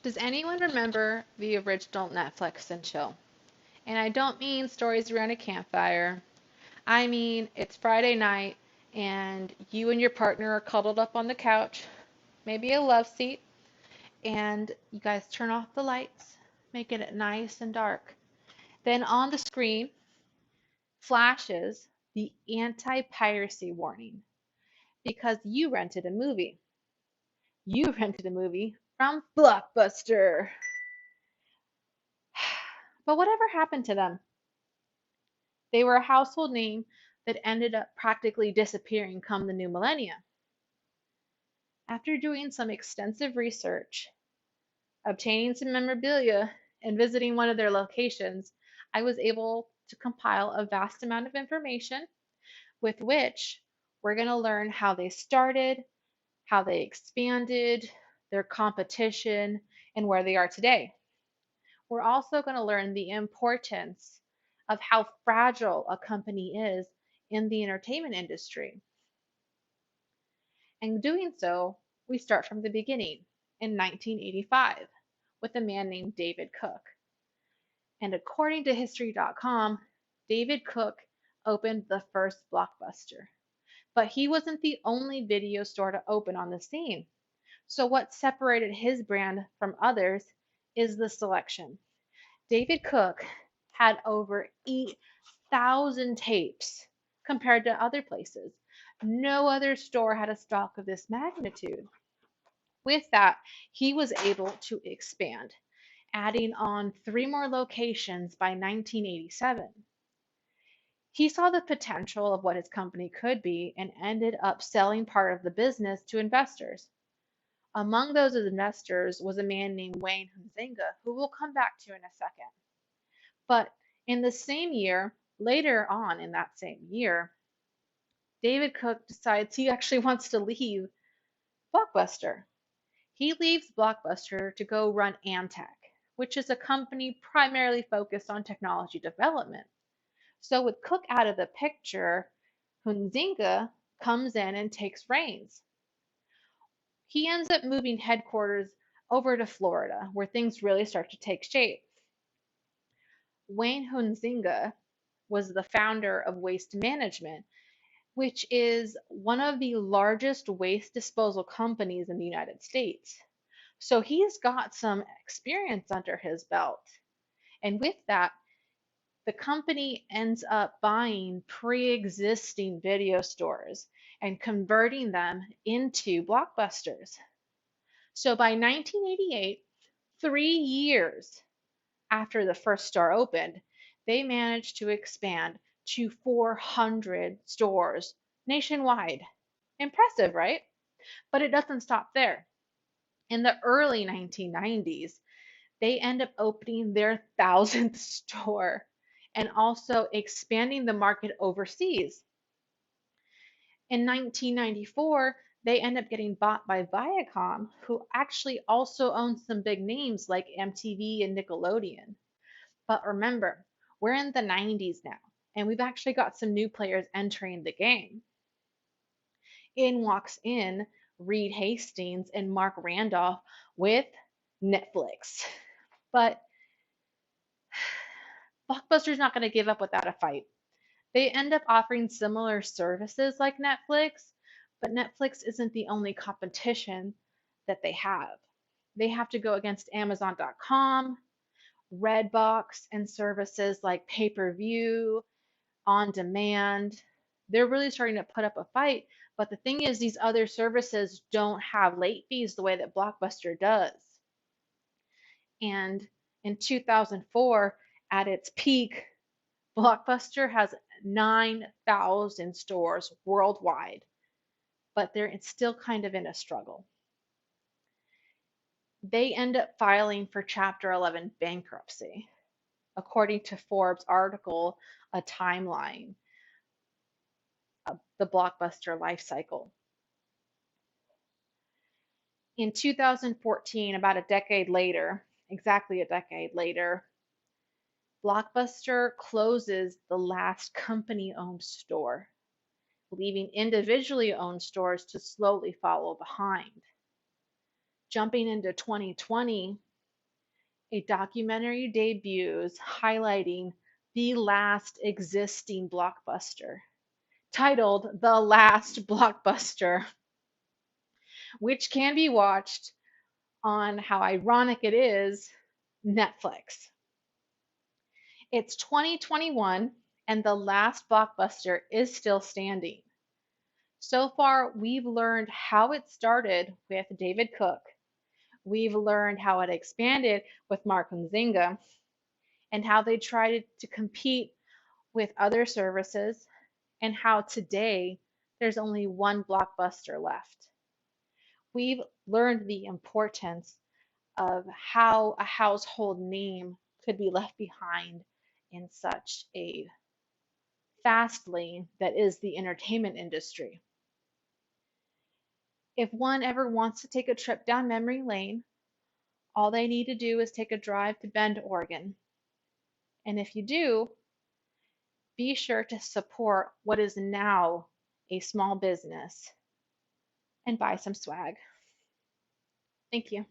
Does anyone remember the original Netflix and chill? And I don't mean stories around a campfire. I mean it's Friday night and you and your partner are cuddled up on the couch, maybe a love seat, and you guys turn off the lights, making it nice and dark. Then on the screen flashes the anti-piracy warning because you rented a movie. You rented a movie from Blockbuster. But whatever happened to them? They were a household name that ended up practically disappearing come the new millennia. After doing some extensive research, obtaining some memorabilia, and visiting one of their locations, I was able to compile a vast amount of information with which we're going to learn how they started, how they expanded, their competition, and where they are today. We're also going to learn the importance of how fragile a company is in the entertainment industry. And doing so, we start from the beginning in 1985 with a man named David Cook. And according to History.com, David Cook opened the first Blockbuster. But he wasn't the only video store to open on the scene. So, what separated his brand from others is the selection. David Cook had over 8,000 tapes compared to other places. No other store had a stock of this magnitude. With that, he was able to expand, adding on 3 more locations by 1987. He saw the potential of what his company could be and ended up selling part of the business to investors. Among those investors was a man named Wayne Huizenga, who we'll come back to in a second. But in the same year, later on in that same year, David Cook decides he actually wants to leave Blockbuster. He leaves Blockbuster to go run Amtech, which is a company primarily focused on technology development. So with Cook out of the picture, Hunzinga comes in and takes reins. He ends up moving headquarters over to Florida, where things really start to take shape. Wayne Hunzinga was the founder of Waste Management, which is one of the largest waste disposal companies in the United States. So he's got some experience under his belt. And with that, the company ends up buying pre-existing video stores and converting them into blockbusters. So by 1988, 3 years after the first store opened, they managed to expand to 400 stores nationwide. Impressive, right? But it doesn't stop there. In the early 1990s, they end up opening their 1,000th store and also expanding the market overseas. In 1994, they end up getting bought by Viacom, who actually also owns some big names like MTV and Nickelodeon. But remember, we're in the 90s now, and we've actually got some new players entering the game. In walks in Reed Hastings and Mark Randolph with Netflix. But Blockbuster's not going to give up without a fight. They end up offering similar services like Netflix, but Netflix isn't the only competition that they have. They have to go against Amazon.com, Redbox, and services like pay-per-view, on demand. They're really starting to put up a fight. But the thing is, these other services don't have late fees the way that Blockbuster does. And in 2004, at its peak, Blockbuster has 9,000 stores worldwide, but they're still kind of in a struggle. They end up filing for Chapter 11 bankruptcy, according to Forbes article, A Timeline of the Blockbuster life cycle. In 2014, about a decade later, exactly a decade later, Blockbuster closes the last company-owned store, leaving individually owned stores to slowly follow behind. Jumping into 2020, a documentary debuts highlighting the last existing blockbuster, titled The Last Blockbuster, which can be watched on, how ironic it is, Netflix. It's 2021 and The Last Blockbuster is still standing. So far, we've learned how it started with David Cook. We've learned how it expanded with Mark Nzinga and how they tried to compete with other services, and how today there's only one blockbuster left. We've learned the importance of how a household name could be left behind in such a fast lane that is the entertainment industry. If one ever wants to take a trip down memory lane, all they need to do is take a drive to Bend, Oregon. And if you do, be sure to support what is now a small business and buy some swag. Thank you.